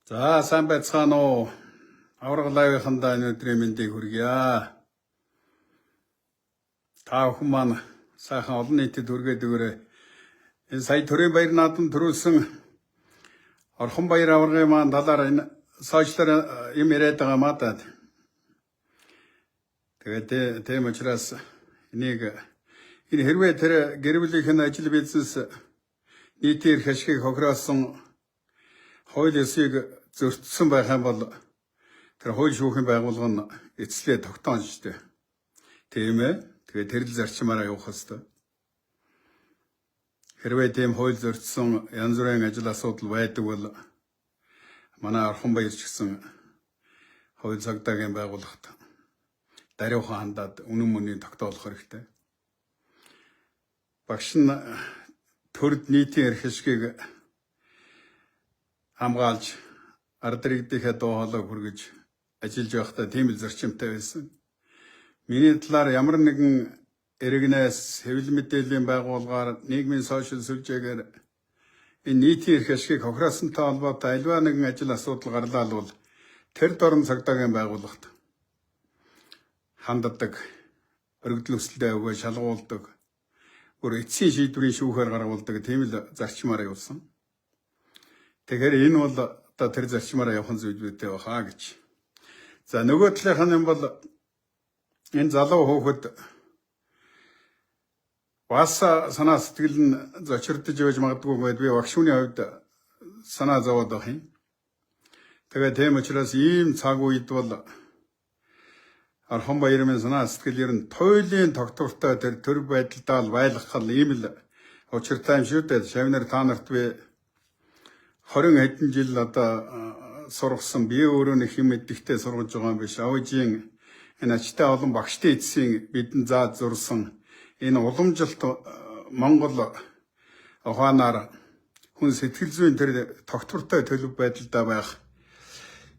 За сайн байцгаана уу. Авраг лайвынхандаа өнөөдрийн мэндийг хүргье. Та бүхэн маань сайхан олон нийтэд хүргээд өгөөрэй. Энэ сая төрийн баяр наадам төрүүлсэн Орхон баяр аврагын маань талаар энэ сошиалар юм яриад байгаа маа да. Тэгээд тийм учраас энийг энэ хэрвээ тэр гэр бүлийнхэн ажил бизнес нийтийн эрх ашигыг хохироолсон хууль ёсыг зөрчсөн байх юм бол тэр хууль шүүхийн байгууллага нь эцлээ тогтооно шүү дээ. Тийм ээ. Тэгээд тэрл зарчмаараа явах хэвээр. Хэрвээ тийм хууль зөрчсөн янз бүрийн ажил асуудал байдаг бол манай Орхон баяр ч гэсэн хууль цагдаагийн байгууллагт даруйхан хандаад үнэн мөнийг тогтоолох хэрэгтэй. Багш нь төрд нийтийн эрх ашигыг хамгаалж ард иргэдийнхээ дуу хоолойг хүргэж ажиллаж байхдаа тийм л зарчимтай байсан. Миний талаар ямар нэгэн иргэнээс хэвлэл мэдээллийн байгууллагаар нийгмийн сошиал сүлжээгээр энэ нийтийн эрх ашигыг хохироосонтой холбоотой альва нэгэн ажил асуудал гарлаа бол тэр дорн цагдаагийн байгууллагт ханддаг, өргөдөл өсөлтөө өгөө шалгуулдаг, бүр эцсийн шийдвэрийн шүүхээр гаргуулдаг тийм л зарчмаараа явуулсан. Тэгэхээр энэ бол одоо тэр зарчмаараа явах зүйлүүдтэй баха гэж. За нөгөө талынх нь юм бол энэ залуу хүүхэд бас санаа сэтгэл нь зочирдож байж магадгүй байд би багш хүний хувьд санаа зовоод байх юм. Тэгээд тийм учраас ийм цаг үед бол Орхон баярын санаа сэтгэл ер нь туйлын тогтвортой тэр төр байдалдаа л байлгах л ийм л учиртай юм шүү дээ. Шавнар та нарт би 20 хэдэн жил одоо сургасан би өөрөө нэг юм мэддэгтэй сургаж байгаа юм биш. Авижийн энэ ачтай олон багштай эцсийн бидэн заад зурсан энэ уламжилт Монгол ухаанаар хүн сэтгэл зүйн тэр тогтвортой төлөв байдалдаа байх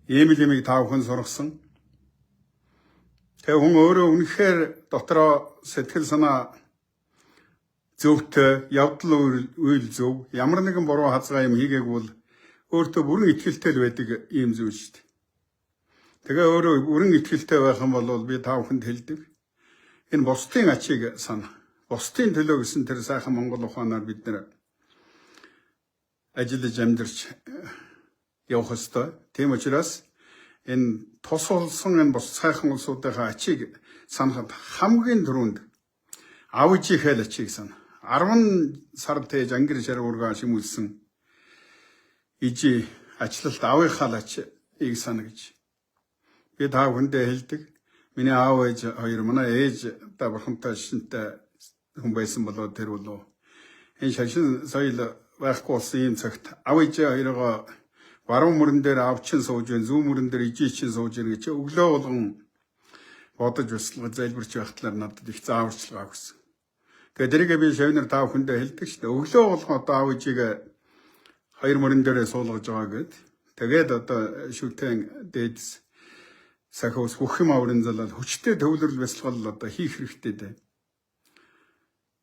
ийм л юмыг та бүхэн сургасан. Тэгээ хүн өөрөө үнэхээр дотроо сэтгэл санаа зөвхөн явдал үйл зөв ямар нэгэн буруу хазгаа юм хийгээгүй бол өөртөө бүрэн итгэлтэй л байдаг ийм зүйл шүү дээ. Тэгээ өөрөө бүрэн итгэлтэй байх юм бол би та бүхэнд хэлдэг. Энэ бусдын ачийг сана. Бусдын төлөө гэсэн тэр сайхан Монгол ухаанаар бид нэр ажиллаж амьдарч явах ёстой. Тийм учраас энэ тус улсын энэ бус сайхан улсуудынхаа ачийг санахад хамгийн түрүүнд авижийнхээ л ачийг сана. 10 сар тээж ангир шаргуурга шимүүлсэн ижи ачлалт авийнхаа л ачийг сана гэж би та бүхэндээ хэлдэг. Миний аав ээж хоёр манай ээж та бурхантай шинтэй хүн байсан болоо тэр болов. Энэ шашин соёл байхгүй болсон ийм цагт аав ээж хоёроо баруун мөрөн дээр авчин сууж байна, зүүн мөрөн дээр ижи чин сууж байна гэж өглөө болгон бодож бясалгаж залбирч байхтлаар надад их зааварчилгаа өгсөн. Тэгээд тэрийг би шавнар та бүхэндээ хэлдэг шүү дээ. Өглөө болгон одоо аав ээжийг хоёр мөрөн дээрээ суулгаж байгаа гэд. Тэгээд одоо шүтэн дээдс сахиус бүх юм аврын залал хүчтэй төвлөрөл бясалгал одоо хийх хэрэгтэй дээ.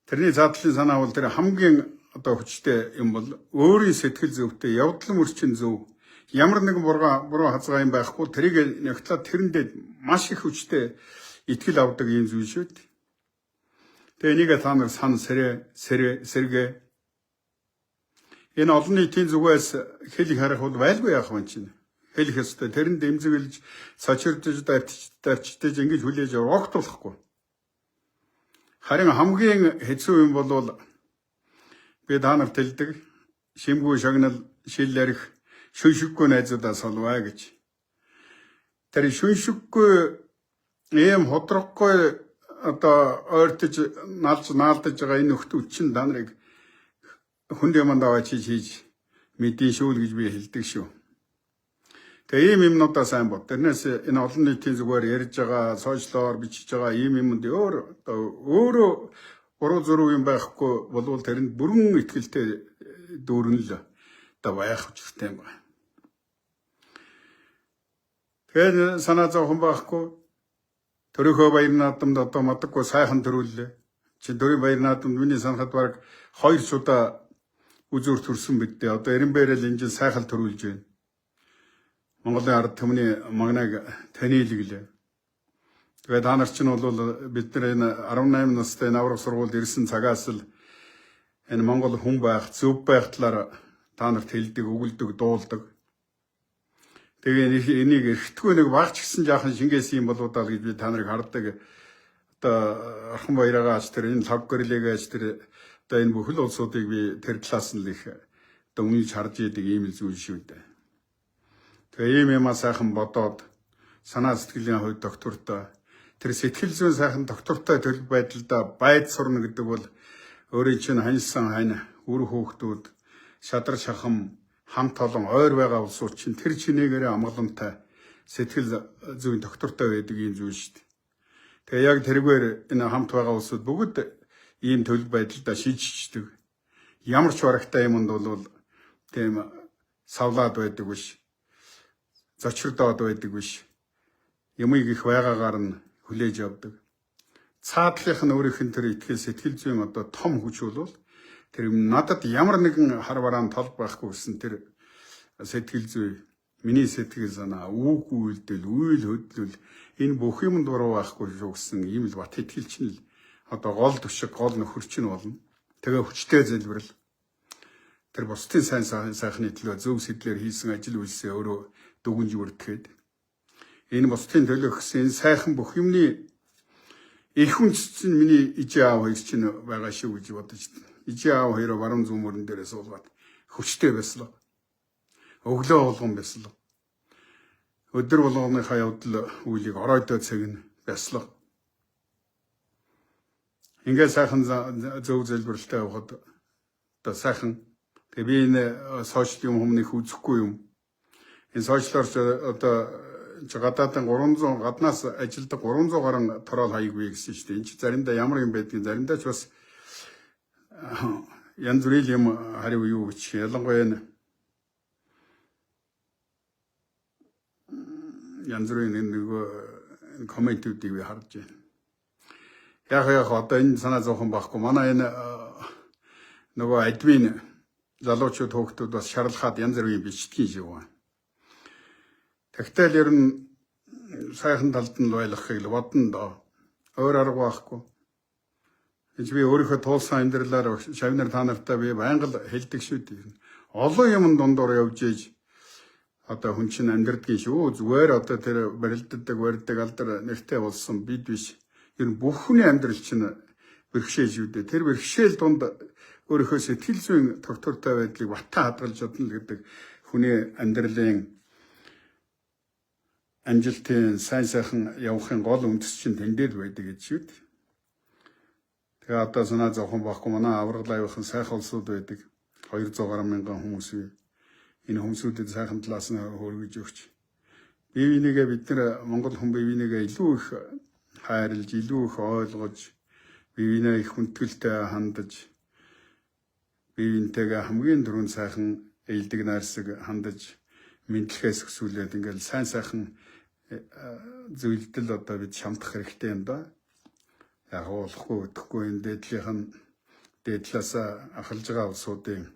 Тэрний задлын санаа бол тэр хамгийн одоо хүчтэй юм бол өөрийн сэтгэл зөвтэй явдал мөрчин зөв ямар нэгэн буруу хазгаа юм байхгүй тэрийг нягтлаад тэрэндээ маш их хүчтэй итгэл авдаг юм зүйл шүү дээ. Тэгээ энийг та нар сан сэргэ энэ олон нийтийн зүгээс хэл харах бол байлгүй яах вэ чинь. Хэлэх ёстой. Тэрэнд дэмзэглэж сочирдож давчтаж ингэж хүлээж огт болохгүй. Харин хамгийн хэцүү юм бол би та нарт хэлдэг шимгүй шагнал шиллэрх шүншиггүй найзуудаас олваа гэж. Тэр шүншиггүй ийм ходроггүй одоо ойртож наалдаж байгаа энэ нөхдөд чинь та нарыг хүнд юмд аваач хийж мэдээ шүүл гэж би хэлдэг шүү. Тэгээ ийм юмнуудаа сайн бод. Тэрнээс энэ олон нийтийн зүгээр ярьж байгаа, сошиалоор бичиж байгаа ийм юмд өөрөө буруу зуруу юм байхгүй болвол тэрэнд бүрэн итгэлтэй дүүрэн л одоо байх учиртай юм байна. Тэгэхээр санаа зовхон байхгүй төрийнхөө баяр наадамд одоо мадаггүй сайхан төрүүллээ. Чи төрийн баяр наадамд миний санахад баг 2 удаа үзүүр төрсөн бидээ. Одоо Эренбээрэл энэ жил сайхан төрүүлж байна. Монголын ард түмний магнайг танийлгэлээ. Тэгээд та нар чинь бол бид нар энэ 18 настай наврах сургуульд ирсэн цагаас л энэ Монгол хүн байх, зөв байх талаар та нарт хэлдэг, өгүүлдэг, дуулдаг. Тэгээ энийг эрхтгүй нэг багч гисэн жаахан шингээс юм болоо даа гэж би та нарыг харддаг. Одоо Орхон баяраагаач тэр энэ лав горлегаач тэр одоо энэ бүхэл улсуудыг би тэр талаас нь л их одоо үнийж харж идэг ийм л зүйл шүү дээ. Тэгээ ийм сайхан бодоод санаа сэтгэлийн хувьд доктортой тэр сэтгэл зүйн сайхан доктортой төлөв байдалда байд сурна гэдэг бол өөрийн чинь ханьсан хань үр хөөхтүүд шадар шахам хамт олон ойр байгаа улсууд чинь тэр чинээгээр амгалантай сэтгэл зүйн доктортой байдаг юм зүйл шүү дээ. Тэгээ яг тэргээр энэ хамт байгаа улсууд бүгд ийм төлөв байдалда шийдчихдэг. Ямар ч барагтай юмд бол тийм савлаад байдаг биш. Зочирдоод байдаг биш. Юмыг их байгаагаар нь хүлээж авдаг. Цаадлынх нь өөрийнх нь тэр итгэл сэтгэл зүйн одоо том хүч бол тэр надад ямар нэгэн хар бараан тол байхгүй гэсэн тэр сэтгэл зүй, миний сэтгэл санаа, үг үйлдэл, үйл хөдлөл энэ бүх юмд буруу байхгүй шүү гэсэн ийм л бат итгэл чинь л одоо гол төшиг, гол нөхөр чинь болно. Тэгээ хүчтэй залбирал. Тэр бусдын сайн сайхны төлөө зөв сэтлэр хийсэн ажил үйлсээ өөрөө дүгнж өртгээд энэ бусдын төлөө гэсэн сайхан бүх юмны их үндэс чинь миний ижи аав хоёр чинь байгаа шүү гэж бодож байна. Ижи аав хоёроо баруун зүүн мөрөн дээрээ суулгаад хүчтэй байсан. Өглөө болгон байсан. Өдөр болгоныхаа явдал үйлийг оройдоо цаг нь байсан. Ингээ сайхан зөв залбиралтай явахад одоо сайхан тэгээ би энэ сошиал юм хүмүүнийх үзэхгүй юм. Энэ сошиалор одоо гадаадын 300 гаднаас ажилдаг 300 гаруй тороол хаяггүй гэсэн шүү дээ. Энд чи заримдаа ямар юм байдгийг заримдаа ч бас янз бүрийн юм хариу юу гэж ялангуяа янз бүрийн нэг комментүүдийг би харж байна. Яг одоо энэ санаа зовхон байхгүй. Манай энэ нөгөө админ залуучууд хөөхтүүд бас шарлахад янз бүрийн бичдгийн шиг байна. Тэгтэл ер нь сайхан талд нь байлгахыг л бодно доо. Өөр арга байхгүй. Энд би өөрийнхөө туулсан амьдралаар шавнар та нартай би байнга л хэлдэг шүү дээ. Олон юм дундуур явж ийж одоо хүн чинь амьдрдгийн шүү. Зүгээр одоо тэр барилддаг, барьдаг алдар нэртэй болсон бид биш. Ер нь бүх хүний амьдрал чинь бэрхшээл шүү дээ. Тэр бэрхшээл дунд өөрийнхөө сэтгэл зүйн доктортой байдлыг батаа хадгалж чадна гэдэг хүний амьдралын амжилтын сайн сайхан явахын гол үндэс чинь тэндэл байдаг гэж шүү дээ. Тэгээ одоо санаа зовхон байхгүй манай аврал авихын сайхан улсууд байдаг. 200 гаруй мянган хүмүүс энэ хүмүүсүүдэд сайхан талаас нь хөргөж өгч. Бие бинийгээ бид нар Монгол хүн бие бинийгээ илүү их хайрлж, илүү их ойлгож, бие бинээ их хүндгэлтэй хандаж, бие бинтэйгээ хамгийн түрүүнд сайхан эйлдэг найрсаг хандаж, мэдлэхээс өсвөлээд ингээл сайн сайхан зөвлөлтөл одоо бид шамдах хэрэгтэй юм да. Яг болохгүй өдөхгүй энэ дээдлээс ахалж байгаа улсуудын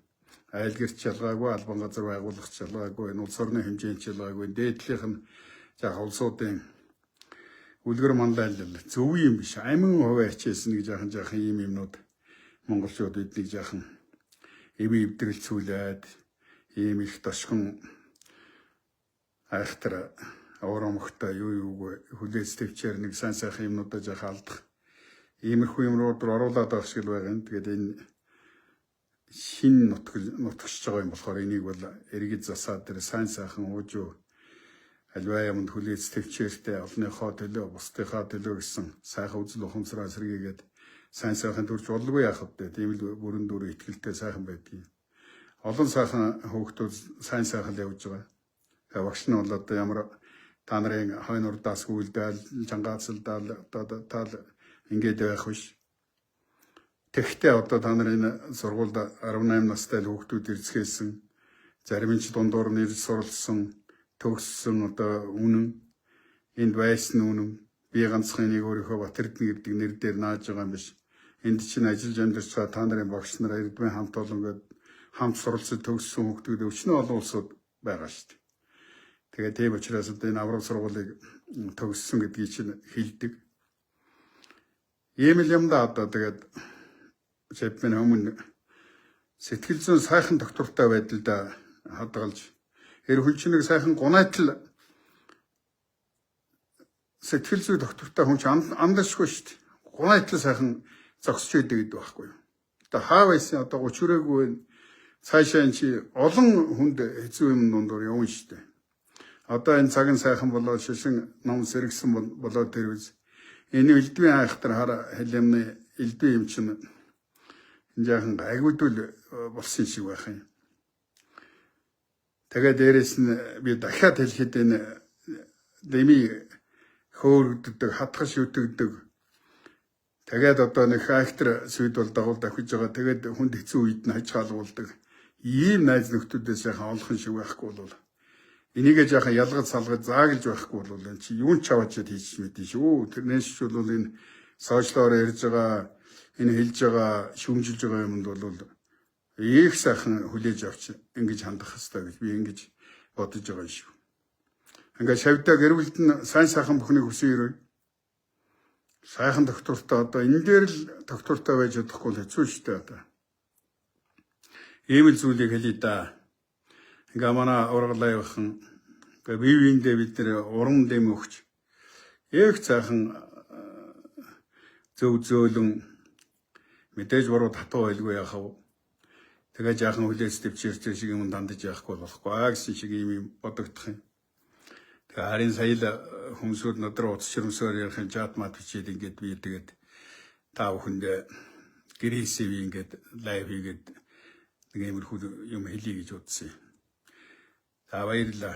айл гэрч ялгаагүй, албан газар байгуулагч ялгаагүй, улс орны хэмжээнд ялгаагүй, дээдлийнх нь яг улсуудын үлгэр манлайлал зөв юм биш. Амин хуваа хичээсэн нэг жаахан ийм юмнууд монголчууд эднийг жаахан эвдрэлцүүлээд ийм их тошхон айхтар оромхтой юу хүлээж төвчээр нэг сайн сайхан юмнуудаа жаахан алдах. Иймэрхүү юмрууд оруулаад байх шиг л байгаа юм. Тэгээд энэ шин нутгшиж байгаа юм болохоор энийг бол эргэж засаад тэр сайн сайхан уужуу альва юмд хүлээж төвчээртэй олныхоо төлөө, бусдынхаа төлөө гэсэн сайхан үзэл ухамсараа сэргийгээд сайн сайхан төрж болгүй яах вэ? Тийм л бүрэн дүр ихтгэлтэй сайхан байдгийг. Олон сайхан хөөхтүүд сайн сайхан л явж байгаа. Тэгээ багш нь бол одоо ямар та нарын хойно урдаас гүйлдээл, жангаацалдаал таал ингээд байх биш. Тэгтээ одоо та нарын сургуульд 18 настай л хүүхдүүд ирцгээсэн, зарим нь ч дундуур нэр суралцсан, төгссөн одоо үнэн энд байсан үнэн би ганцхан нэг өөрийнхөө Батэрдэн гэдэг нэр дээр нааж байгаа юм биш. Энд чинь ажиллаж амьдарч байгаа та нарын багш нар эрдмийн хамт олон гээд хамт суралцаж төгссөн хүүхдүүд өвчнөө олон улсууд байгаа шүү дээ. Тэгээд тийм учраас одоо энэ аврал сургуулийг төгссөн гэдгийг чинь хэлдэг. Ийм л юм да одоо тэгээд Жаппин өмнө сэтгэл зүйн сайхан доктортой байдалд хадгалж хүн чинь нэг сайхан гунайтал сэтгэл зүй доктортой хүн чинь андашгүй шүү дээ. Гунайтал сайхан зогсож идэг гэдэг байхгүй юу. Одоо хаа байсан одоо 30 хүрээгүй цаашаа энэ чи олон хүнд хэцүү юм дундуур явна шүү дээ. Одоо энэ цагийн сайхан болоод шишин ном сэргсэн болоод тэр үз энэ элдвийн айхтар хар хэлэмний элдвийн юм чинь энэ жаахан гайгуудул болсон шиг байх юм. Тэгээд дээрэс нь би дахиад хэлэхэд энэ дэми хөөрөгддөг, хатгаш үтгдэг. Тэгээд одоо нэг айхтар сүд бол дагуул давхиж байгаа. Тэгээд хүнд хэцүү үед нь хажгаалгуулдаг. Ийм найз нөхдүүдээс яхан олох шиг байхгүй бол энийгээ жаахан ялгаж салгаж зааглаж байхгүй бол энэ чи юун ч аваачаад хийж мэдэн шүү. Тэрнээс ч бол энэ сошиалоор ярьж байгаа, энэ хэлж байгаа, шүмжилж байгаа юмд бол их сайхан хүлээж авч ингэж хандах хэрэгтэй гэж би ингэж бодож байгаа шүү. Ингээ шавьдаа гэр бүлд нь сайн сайхан бүхнийг хүсэн ирээ. Сайхан доктортой одоо энэ дээр л доктортой байж чадахгүй хэцүү шүү дээ одоо. Ийм л зүйлийг хэлээ да. Ингээ манай ургалаайхан ингээ бивиндээ бид нэр уран дэм өгч их сайхан зөв зөөлөн мэдээж буруу татуу байлгүй яхав. Тэгээ жаахан хүлээс төвчэрч шиг юм дандаж яахгүй болохгүй гэсэн шиг юм бодогдох юм. Тэгээ харин сая л хүмүүсүүд надад утас ширмсээр ярих чат мат бичээд ингээд би тэгээд та бүхэнд гэрээсээ би ингээд лайв хийгээд нэг иймэрхүү юм хэлье гэж бодсон юм. За баярлалаа.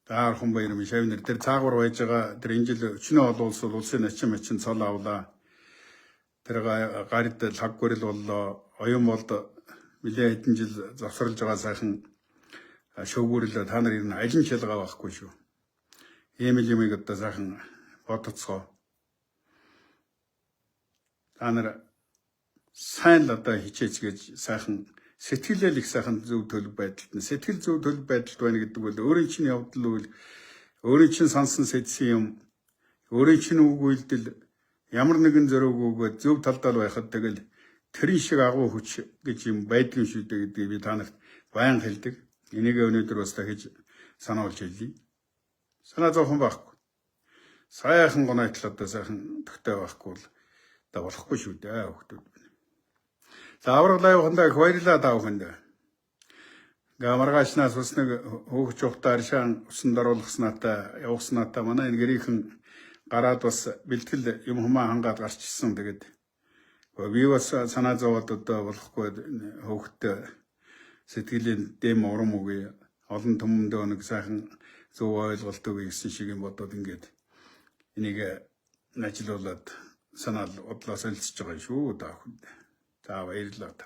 Таархан баяр минь шавнэр тэр цаагуур байж байгаа тэр энэ жил өчнөө олуулсан улсын начин мачин цол авлаа. Тэр гарид лаг гэрэл боллоо. Оюун болд нэлээд хэдэн жил завсарлаж байгаа сайхан шөвгүүрлээ та нар ер нь алин шалгаа байхгүй шүү. Ийм л юмыг одоо сайхан бодоцгоо. Та нар сайн л одоо хичээж гэж сайхан сэтгэлэл их сайхан зөв төлөв байдалд нь сэтгэл зөв төлөв байдалд байна гэдэг бол өөрийн чинь явдал үйл өөрийн чинь сансан сэдсэн юм өөрийн чинь үг үйлдэл ямар нэгэн зориг өгөөд зөв талдаа байхад тэгэл тэрийн шиг агуу хүч гэж юм байдгийн шүү дээ гэдгийг би та нарт баян хэлдэг. Энийг өнөөдөр бас дахиж сануулж хэлье. Санаа зовхон байхгүй. Сайхан гонойтлоо одоо сайхан төгтөө байхгүй бол одоо болохгүй шүү дээ хүүхдүүд. За авралаайхандаа баярлалаа та бүхэнд. Гамаргаашнаас ус нэг хөөгч ухтаа аршаан усан даруулгаснаатай явуулснаатай манай энэ гэрийнхэн гараад бас бэлтгэл юм хумаа хангаад гарчсан. Тэгээд би бас санаа зовоод одоо болохгүй хөөгт сэтгэлийн дэм урам үгүй олон түмэндөө нэг сайхан зөв ойлголт өгье гэсэн шиг юм бодоод ингээд энийг ажиллуулад санаал бодлоо солилцож байгаа шүү та бүхэнд. За баярлалаа та.